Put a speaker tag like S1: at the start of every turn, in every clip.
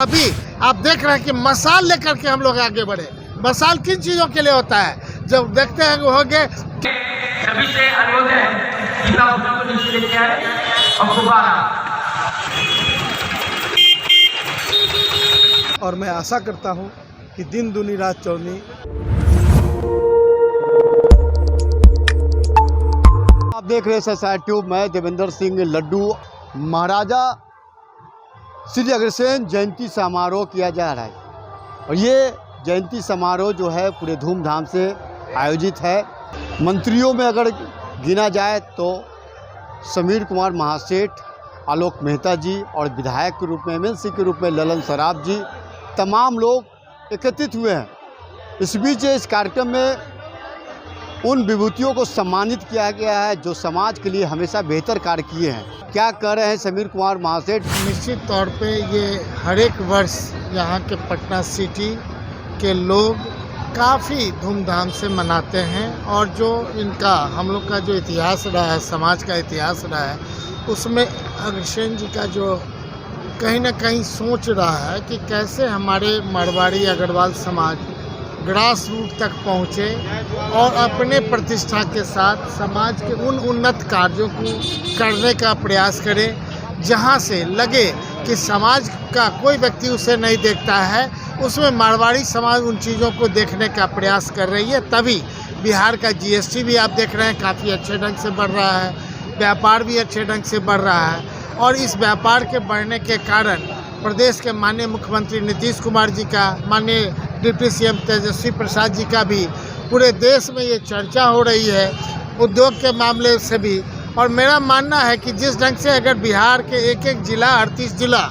S1: अभी आप देख रहे हैं कि मसाल लेकर के हम लोग आगे बढ़े। मसाल किन चीज़ों के लिए होता है? जब देखते हैं वो हो गए
S2: सभी से अनुरोध है जितना को नीचे लेके आए और दोबारा।
S3: और मैं आशा करता हूं कि दिन दूनी रात चौनी
S4: आप देख रहे हैं SSR ट्यूब। मैं देवेंद्र सिंह लड्डू। महाराजा श्री अग्रसेन जयंती समारोह किया जा रहा है और ये जयंती समारोह जो है पूरे धूमधाम से आयोजित है। मंत्रियों में अगर गिना जाए तो समीर कुमार महासेठ, आलोक मेहता जी और विधायक के रूप में MLC के रूप में ललन सराफ जी, तमाम लोग एकत्रित हुए हैं। इस बीच इस कार्यक्रम में उन विभूतियों को सम्मानित किया गया है जो समाज के लिए हमेशा बेहतर कार्य किए हैं। क्या कह रहे हैं समीर कुमार महासेठ?
S1: निश्चित तौर पे ये हर एक वर्ष यहाँ के पटना सिटी के लोग काफ़ी धूमधाम से मनाते हैं और जो इनका हम लोग का जो इतिहास रहा है, समाज का इतिहास रहा है, उसमें अग्रसेन जी का जो कहीं ना कहीं सोच रहा है कि कैसे हमारे मारवाड़ी अग्रवाल समाज ग्रास रूट तक पहुँचे और अपने प्रतिष्ठा के साथ समाज के उन उन्नत कार्यों को करने का प्रयास करें जहाँ से लगे कि समाज का कोई व्यक्ति उसे नहीं देखता है, उसमें मारवाड़ी समाज उन चीज़ों को देखने का प्रयास कर रही है। तभी बिहार का GST भी आप देख रहे हैं काफ़ी अच्छे ढंग से बढ़ रहा है, व्यापार भी अच्छे ढंग से बढ़ रहा है और इस व्यापार के बढ़ने के कारण प्रदेश के माननीय मुख्यमंत्री नीतीश कुमार जी का, माननीय डिप्टी CM तेजस्वी प्रसाद जी का भी पूरे देश में ये चर्चा हो रही है उद्योग के मामले से भी। और मेरा मानना है कि जिस ढंग से अगर बिहार के एक एक ज़िला 38 ज़िला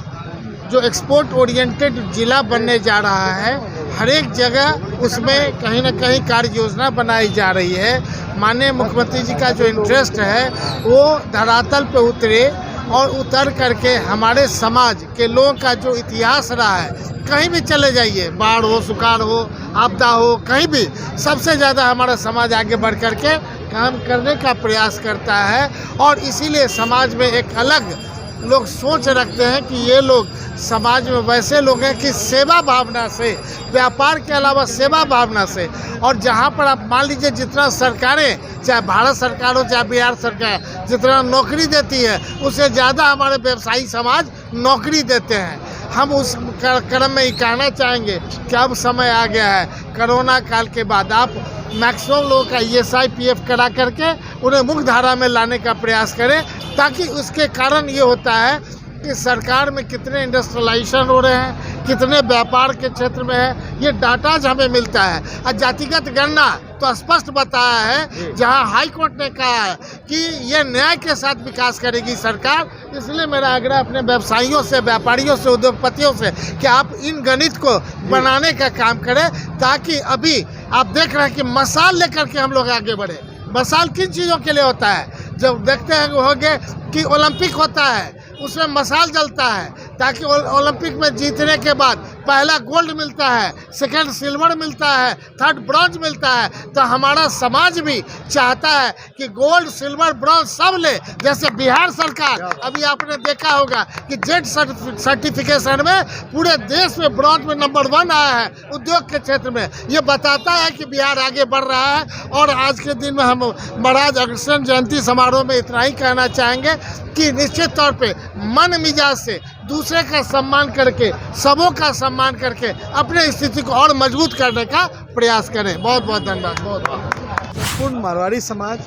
S1: जो एक्सपोर्ट ओरिएंटेड ज़िला बनने जा रहा है, हर एक जगह उसमें कहीं ना कहीं कार्य योजना बनाई जा रही है। माननीय मुख्यमंत्री जी का जो इंटरेस्ट है वो धरातल पे उतरे और उतर करके हमारे समाज के लोगों का जो इतिहास रहा है, कहीं भी चले जाइए, बाढ़ हो, सुखाड़ हो, आपदा हो, कहीं भी सबसे ज़्यादा हमारा समाज आगे बढ़ करके काम करने का प्रयास करता है। और इसीलिए समाज में एक अलग लोग सोच रखते हैं कि ये लोग समाज में वैसे लोग हैं कि सेवा भावना से, व्यापार के अलावा सेवा भावना से, और जहाँ पर आप मान लीजिए जितना सरकारें, चाहे भारत सरकार हो चाहे बिहार सरकार, जितना नौकरी देती है उससे ज़्यादा हमारे व्यवसायी समाज नौकरी देते हैं। हम उस क्रम में ही कहना चाहेंगे कि अब समय आ गया है, कोरोना काल के बाद आप मैक्सिमम लोगों का ESI PF करा करके उन्हें मुख्य धारा में लाने का प्रयास करें, ताकि उसके कारण ये होता है कि सरकार में कितने इंडस्ट्रियलाइजेशन हो रहे हैं, कितने व्यापार के क्षेत्र में है, ये डाटाज हमें मिलता है। और जातिगत गणना तो स्पष्ट बताया है, जहां हाई कोर्ट ने कहा है कि ये न्याय के साथ विकास करेगी सरकार। इसलिए मेरा आग्रह अपने व्यवसायियों से, व्यापारियों से, उद्योगपतियों से कि आप इन गणित को बनाने का काम करें, ताकि अभी आप देख रहे हैं कि मसाल लेकर के हम लोग आगे बढ़े। मसाल किन चीज़ों के लिए होता है? जब देखते हैं वो हो गए कि ओलंपिक होता है, उसमें मसाल जलता है ताकि ओलंपिक में जीतने के बाद पहला गोल्ड मिलता है, सेकंड सिल्वर मिलता है, थर्ड ब्रॉन्ज मिलता है। तो हमारा समाज भी चाहता है कि गोल्ड, सिल्वर, ब्रॉन्ज सब ले। जैसे बिहार सरकार, अभी आपने देखा होगा कि जेड सर्टिफिकेशन में पूरे देश में ब्रॉन्ज में नंबर 1 आया है उद्योग के क्षेत्र में। ये बताता है कि बिहार आगे बढ़ रहा है। और आज के दिन में हम महाराज अग्रसेन जयंती समारोह में इतना ही कहना चाहेंगे कि निश्चित तौर पे मन मिजाज से दूसरे का सम्मान करके, सबों का सम्मान करके अपने स्थिति को और मजबूत करने का प्रयास करें। बहुत बहुत धन्यवाद। बहुत बहुत
S3: पूर्ण मारवाड़ी समाज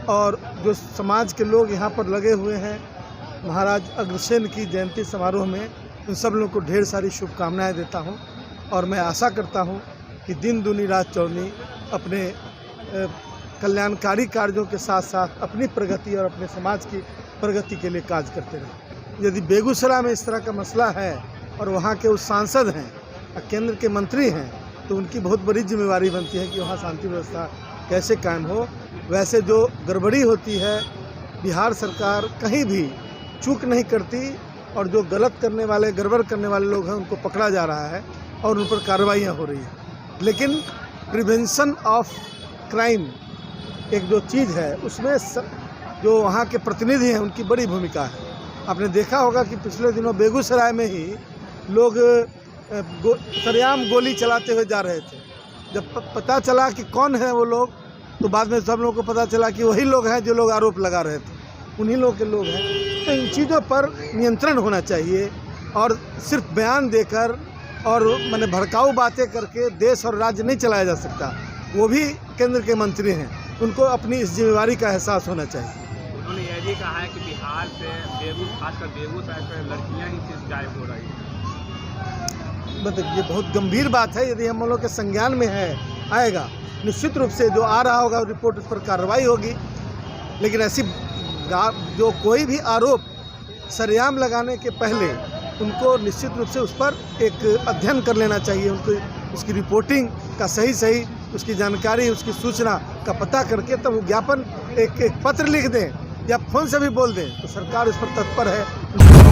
S3: और जो समाज के लोग यहाँ पर लगे हुए हैं महाराज अग्रसेन की जयंती समारोह में, उन सब लोगों को ढेर सारी शुभकामनाएं देता हूँ। और मैं आशा करता हूँ कि दिन दूनी रात चौनी अपने कल्याणकारी कार्यों के साथ साथ अपनी प्रगति और अपने समाज की प्रगति के लिए कार्य करते रहें। यदि बेगूसराय में इस तरह का मसला है और वहाँ के उस सांसद हैं, केंद्र के मंत्री हैं, तो उनकी बहुत बड़ी जिम्मेवारी बनती है कि वहाँ शांति व्यवस्था कैसे कायम हो। वैसे जो गड़बड़ी होती है, बिहार सरकार कहीं भी चूक नहीं करती और जो गलत करने वाले, गड़बड़ करने वाले लोग हैं उनको पकड़ा जा रहा है और उन पर कार्रवाइयाँ हो रही हैं। लेकिन प्रिवेंशन ऑफ क्राइम एक जो चीज़ है, उसमें जो वहाँ के प्रतिनिधि हैं उनकी बड़ी भूमिका है। आपने देखा होगा कि पिछले दिनों बेगूसराय में ही लोग सरेआम गोली चलाते हुए जा रहे थे। जब पता चला कि कौन है वो लोग, तो बाद में सब लोगों को पता चला कि वही लोग हैं जो लोग आरोप लगा रहे थे, उन्हीं लोग के लोग हैं। तो इन चीज़ों पर नियंत्रण होना चाहिए और सिर्फ बयान देकर और मैंने भड़काऊ बातें करके देश और राज्य नहीं चलाया जा सकता। वो भी केंद्र के मंत्री हैं, उनको अपनी इस जिम्मेवारी का एहसास होना चाहिए।
S5: उन्होंने यह भी कहा है कि बिहार से खासकर बेगूसराय से लड़कियां ही सिर्फ गायब हो रही हैं।
S3: मतलब ये बहुत गंभीर बात है। यदि हम लोग के संज्ञान में है आएगा, निश्चित रूप से जो आ रहा होगा रिपोर्ट उस पर कार्रवाई होगी। लेकिन ऐसी जो कोई भी आरोप सरेआम लगाने के पहले उनको निश्चित रूप से उस पर एक अध्ययन कर लेना चाहिए। उनको उसकी रिपोर्टिंग का सही उसकी जानकारी, उसकी सूचना का पता करके तब वो ज्ञापन एक पत्र लिख दें या फ़ोन से भी बोल दें, तो सरकार इस पर तत्पर है।